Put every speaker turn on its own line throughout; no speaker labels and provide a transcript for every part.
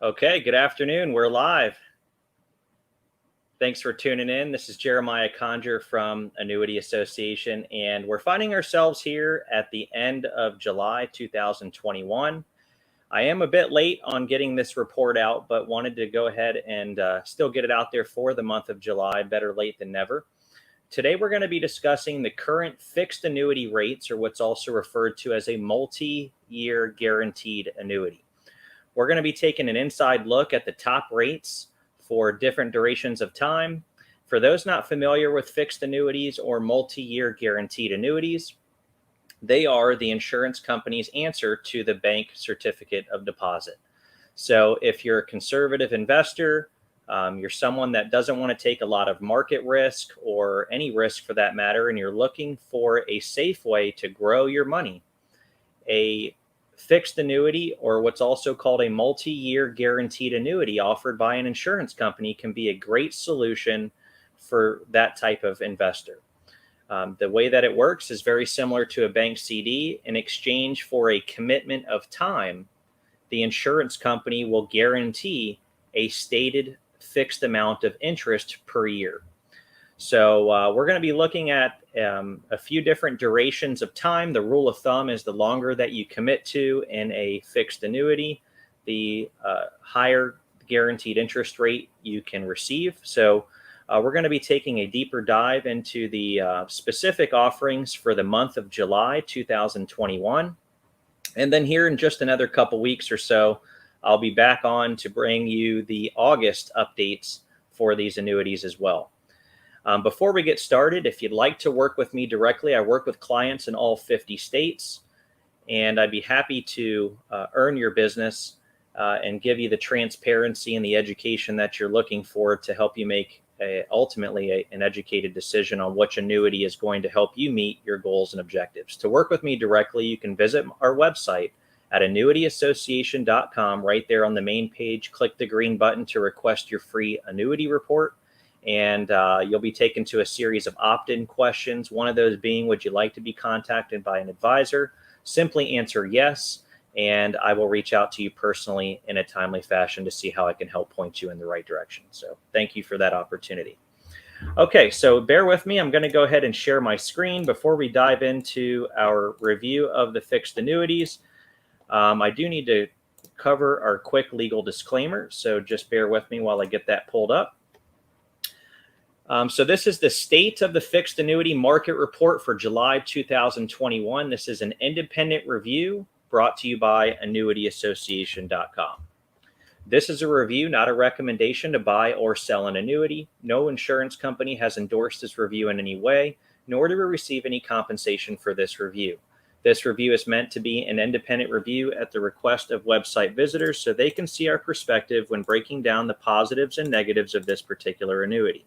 Okay, good afternoon. We're live. Thanks for tuning in. This is Jeremiah Conger from Annuity Association, and we're finding ourselves here at the end of July 2021. I am a bit late on getting this report out, but wanted to go ahead and still get it out there for the month of July. Better late than never. Today, we're going to be discussing the current fixed annuity rates, or what's also referred to as a multi-year guaranteed annuity. We're going to be taking an inside look at the top rates for different durations of time. For those not familiar with fixed annuities or multi-year guaranteed annuities, they are the insurance company's answer to the bank certificate of deposit. So if you're a conservative investor, you're someone that doesn't want to take a lot of market risk or any risk for that matter, and you're looking for a safe way to grow your money, a fixed annuity, or what's also called a multi-year guaranteed annuity offered by an insurance company, can be a great solution for that type of investor. The way that it works is very similar to a bank CD. In exchange for a commitment of time, the insurance company will guarantee a stated fixed amount of interest per year. So we're going to be looking at a few different durations of time. The rule of thumb is the longer that you commit to in a fixed annuity, the higher guaranteed interest rate you can receive. So we're going to be taking a deeper dive into the specific offerings for the month of July 2021. And then here in just another couple weeks or so, I'll be back on to bring you the August updates for these annuities as well. Before we get started, if you'd like to work with me directly, I work with clients in all 50 states, and I'd be happy to earn your business and give you the transparency and the education that you're looking for to help you make ultimately an educated decision on which annuity is going to help you meet your goals and objectives. To work with me directly, you can visit our website at annuityassociation.com. Right there on the main page, click the green button to request your free annuity report. And you'll be taken to a series of opt-in questions. One of those being, would you like to be contacted by an advisor? Simply answer yes, and I will reach out to you personally in a timely fashion to see how I can help point you in the right direction. So thank you for that opportunity. Okay, so bear with me. I'm going to go ahead and share my screen before we dive into our review of the fixed annuities. I do need to cover our quick legal disclaimer, so just bear with me while I get that pulled up. So this is the state of the fixed annuity market report for July 2021. This is an independent review brought to you by annuityassociation.com. This is a review, not a recommendation to buy or sell an annuity. No insurance company has endorsed this review in any way, nor do we receive any compensation for this review. This review is meant to be an independent review at the request of website visitors so they can see our perspective when breaking down the positives and negatives of this particular annuity.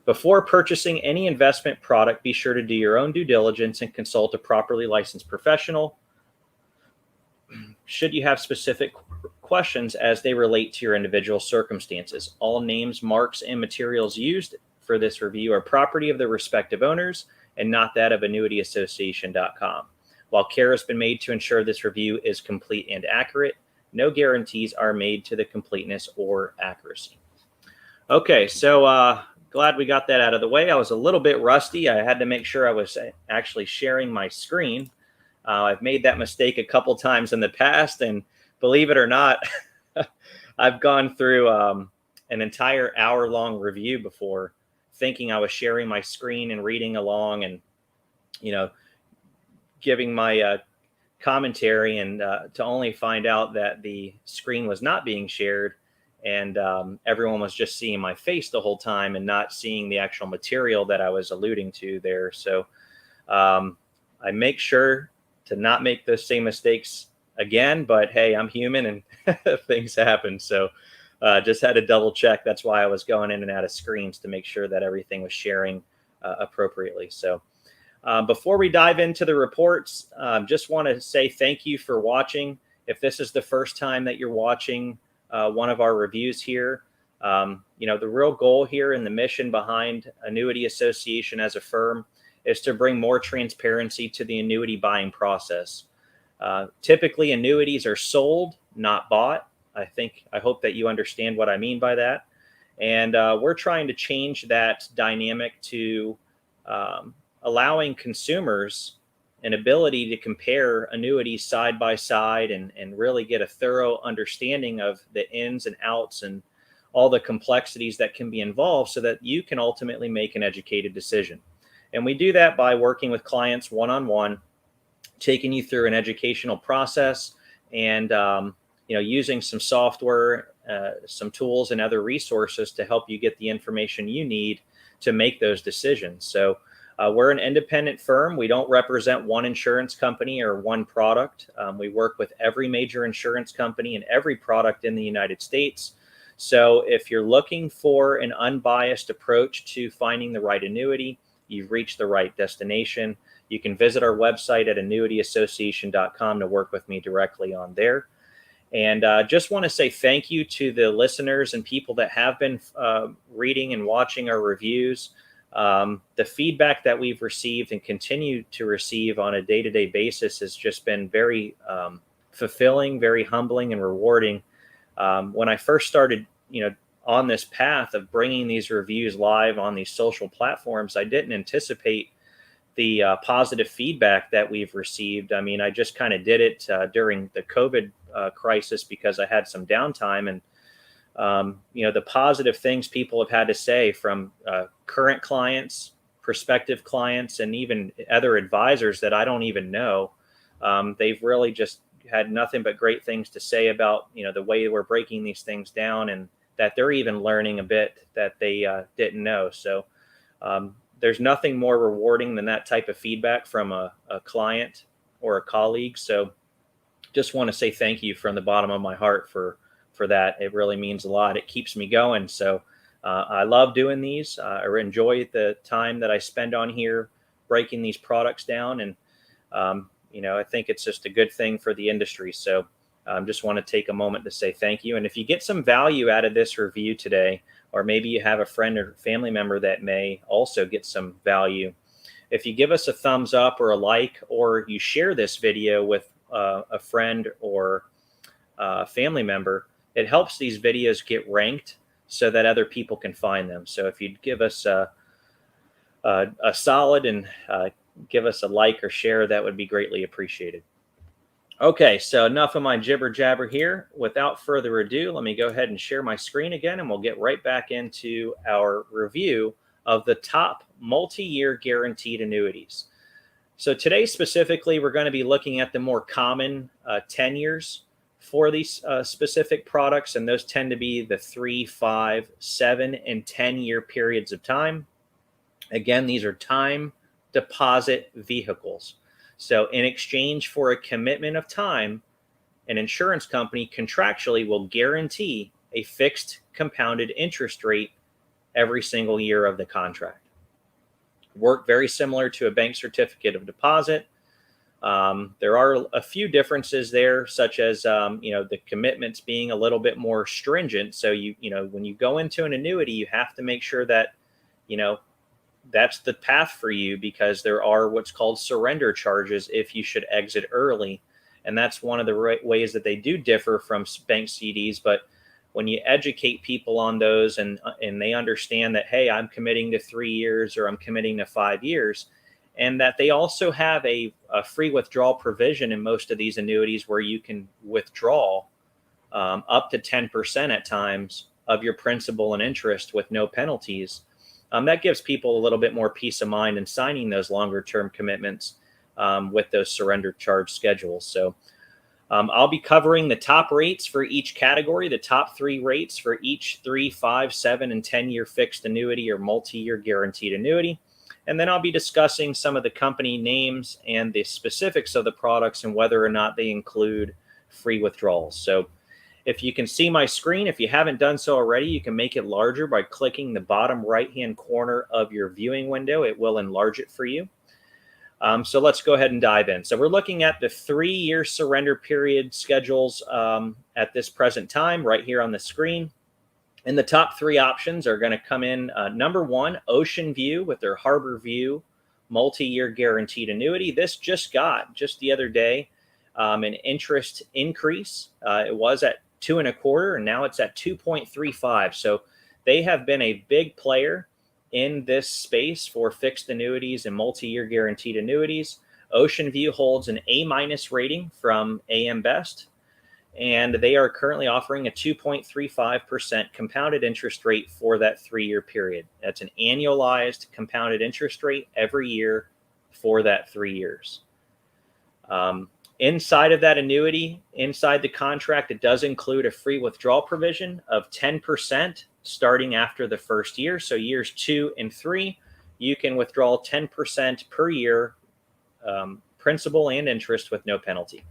Before purchasing any investment product, be sure to do your own due diligence and consult a properly licensed professional should you have specific questions as they relate to your individual circumstances. All names, marks, and materials used for this review are property of the respective owners and not that of annuityassociation.com. While care has been made to ensure this review is complete and accurate, no guarantees are made to the completeness or accuracy. Okay, so glad we got that out of the way. I was a little bit rusty. I had to make sure I was actually sharing my screen. I've made that mistake a couple times in the past, and believe it or not, I've gone through an entire hour-long review before, thinking I was sharing my screen and reading along and, giving my commentary, and to only find out that the screen was not being shared. And everyone was just seeing my face the whole time and not seeing the actual material that I was alluding to there. So I make sure to not make those same mistakes again. But hey, I'm human and things happen. So just had to double check. That's why I was going in and out of screens to make sure that everything was sharing appropriately. So before we dive into the reports, just want to say thank you for watching. If this is the first time that you're watching one of our reviews here, the real goal here and the mission behind Annuity Association as a firm is to bring more transparency to the annuity buying process. Typically, annuities are sold, not bought. I hope that you understand what I mean by that. And we're trying to change that dynamic to allowing consumers an ability to compare annuities side by side and really get a thorough understanding of the ins and outs and all the complexities that can be involved so that you can ultimately make an educated decision. And we do that by working with clients one-on-one, taking you through an educational process and using some software, some tools and other resources to help you get the information you need to make those decisions. So we're an independent firm. We don't represent one insurance company or one product. We work with every major insurance company and every product in the United States. So if you're looking for an unbiased approach to finding the right annuity, you've reached the right destination. You can visit our website at annuityassociation.com to work with me directly on there. And just want to say thank you to the listeners and people that have been reading and watching our reviews. The feedback that we've received and continue to receive on a day-to-day basis has just been very fulfilling, very humbling and rewarding. When I first started, on this path of bringing these reviews live on these social platforms, I didn't anticipate the positive feedback that we've received. I mean, I just kind of did it during the COVID crisis because I had some downtime, and the positive things people have had to say from current clients, prospective clients, and even other advisors that I don't even know. They've really just had nothing but great things to say about, the way we're breaking these things down, and that they're even learning a bit that they didn't know. So there's nothing more rewarding than that type of feedback from a client or a colleague. So just want to say thank you from the bottom of my heart for that. It really means a lot. It keeps me going. So I love doing these. I enjoy the time that I spend on here breaking these products down. And, I think it's just a good thing for the industry. So just want to take a moment to say thank you. And if you get some value out of this review today, or maybe you have a friend or family member that may also get some value, if you give us a thumbs up or a like, or you share this video with a friend or a family member, it helps these videos get ranked so that other people can find them. So if you'd give us a solid and give us a like or share, that would be greatly appreciated. Okay, so enough of my jibber jabber here. Without further ado, let me go ahead and share my screen again, and we'll get right back into our review of the top multi-year guaranteed annuities. So today specifically, we're going to be looking at the more common tenures for these specific products, and those tend to be the 3, 5, 7, and 10-year periods of time. Again, these are time deposit vehicles. So in exchange for a commitment of time, an insurance company contractually will guarantee a fixed compounded interest rate every single year of the contract. Work very similar to a bank certificate of deposit. There are a few differences there, such as the commitments being a little bit more stringent. So when you go into an annuity, you have to make sure that that's the path for you, because there are what's called surrender charges if you should exit early. And that's one of the ways that they do differ from bank CDs. But when you educate people on those and they understand that, hey, I'm committing to 3 years or I'm committing to 5 years, and that they also have a free withdrawal provision in most of these annuities where you can withdraw up to 10% at times of your principal and interest with no penalties. That gives people a little bit more peace of mind in signing those longer term commitments with those surrender charge schedules. So I'll be covering the top rates for each category, the top 3 rates for each 3, 5, 7, and 10-year fixed annuity or multi-year guaranteed annuity. And then I'll be discussing some of the company names and the specifics of the products and whether or not they include free withdrawals. So if you can see my screen, if you haven't done so already, you can make it larger by clicking the bottom right-hand corner of your viewing window. It will enlarge it for you. So let's go ahead and dive in. So we're looking at the 3-year surrender period schedules at this present time right here on the screen. And the top 3 options are going to come in. Number 1, Ocean View with their Harbor View multi-year guaranteed annuity. This just the other day, an interest increase. It was at 2.25, and now it's at 2.35. So they have been a big player in this space for fixed annuities and multi-year guaranteed annuities. Ocean View holds an A- rating from AM Best, and they are currently offering a 2.35% compounded interest rate for that 3-year period. That's an annualized compounded interest rate every year for that 3 years. Inside of that annuity, inside the contract, it does include a free withdrawal provision of 10% starting after the first year. So years 2 and 3, you can withdraw 10% per year, principal and interest with no penalty.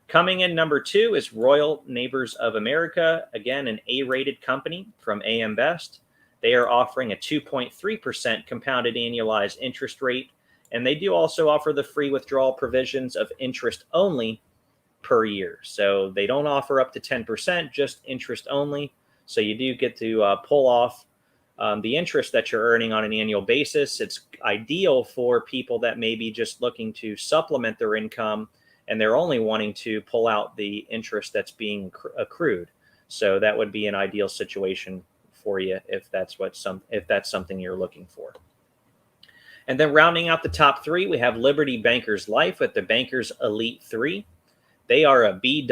Coming in number 2 is Royal Neighbors of America, again, an A-rated company from AM Best. They are offering a 2.3% compounded annualized interest rate, and they do also offer the free withdrawal provisions of interest only per year. So they don't offer up to 10%, just interest only. So you do get to pull off the interest that you're earning on an annual basis. It's ideal for people that may be just looking to supplement their income and they're only wanting to pull out the interest that's being accrued. So that would be an ideal situation for you if that's something you're looking for. And then rounding out the top 3, we have Liberty Bankers Life with the Bankers Elite 3. They are a B++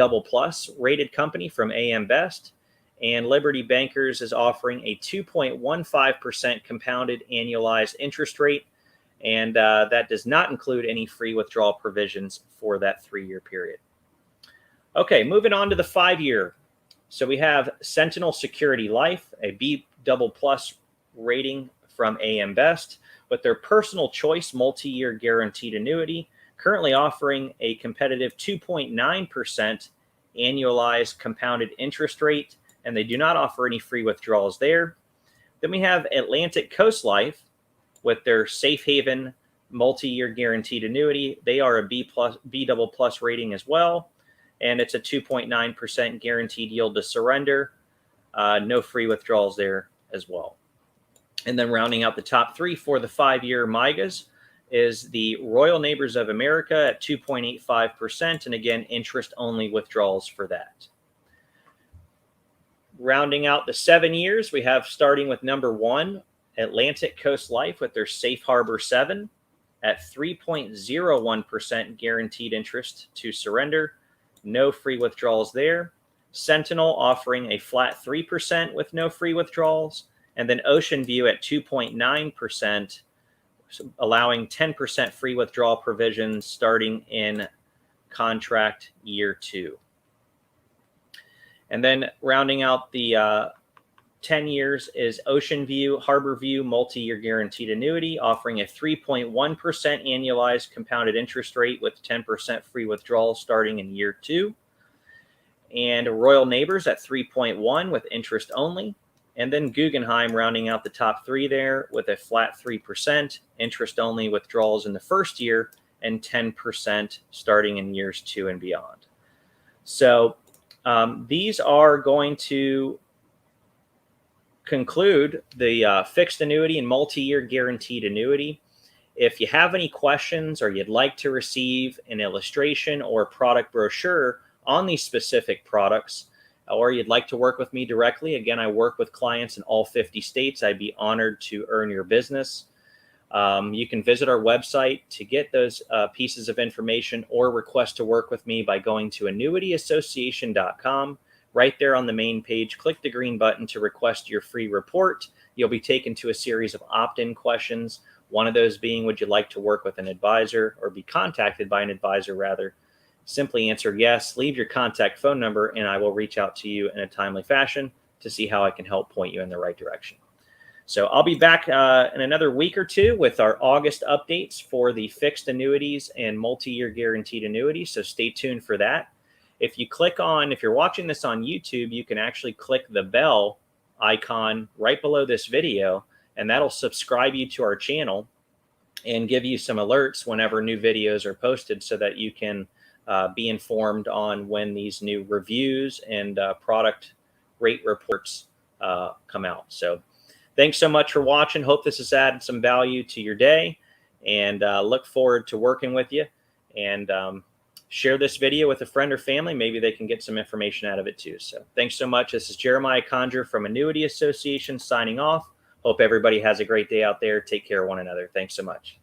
rated company from AM Best, and Liberty Bankers is offering a 2.15% compounded annualized interest rate, and that does not include any free withdrawal provisions for that 3-year period. Okay, moving on to the 5-year. So we have Sentinel Security Life, a B++ rating from AM Best, with their personal choice multi-year guaranteed annuity, currently offering a competitive 2.9% annualized compounded interest rate, and they do not offer any free withdrawals there. Then we have Atlantic Coast Life with their Safe Haven multi-year guaranteed annuity. They are a B++ rating as well, and it's a 2.9% guaranteed yield to surrender. No free withdrawals there as well. And then rounding out the top 3 for the 5-year MYGAs is the Royal Neighbors of America at 2.85%. And again, interest only withdrawals for that. Rounding out the 7 years, we have starting with number 1, Atlantic Coast Life with their Safe Harbor 7 at 3.01% guaranteed interest to surrender. No free withdrawals there. Sentinel offering a flat 3% with no free withdrawals. And then Ocean View at 2.9%, allowing 10% free withdrawal provisions starting in contract year 2. And then rounding out the 10 years is Ocean View Harbor View multi-year guaranteed annuity, offering a 3.1% annualized compounded interest rate with 10% free withdrawals starting in year 2. And Royal Neighbors at 3.1 with interest only. And then Guggenheim rounding out the top 3 there with a flat 3%, interest only withdrawals in the first year, and 10% starting in years 2 and beyond. So these are going to conclude the fixed annuity and multi-year guaranteed annuity. If you have any questions or you'd like to receive an illustration or product brochure on these specific products, or you'd like to work with me directly, again, I work with clients in all 50 states. I'd be honored to earn your business. You can visit our website to get those pieces of information or request to work with me by going to annuityassociation.com. Right there on the main page, click the green button to request your free report. You'll be taken to a series of opt-in questions. One of those being, would you like to work with an advisor or be contacted by an advisor rather? Simply answer yes, leave your contact phone number, and I will reach out to you in a timely fashion to see how I can help point you in the right direction. So I'll be back in another week or 2 with our August updates for the fixed annuities and multi-year guaranteed annuities. So stay tuned for that. If you're watching this on YouTube, you can actually click the bell icon right below this video, and that'll subscribe you to our channel and give you some alerts whenever new videos are posted so that you can be informed on when these new reviews and product rate reports come out. So thanks so much for watching. Hope this has added some value to your day, and look forward to working with you and share this video with a friend or family. Maybe they can get some information out of it too. So thanks so much. This is Jeremiah Conger from Annuity Association signing off. Hope everybody has a great day out there. Take care of one another. Thanks so much.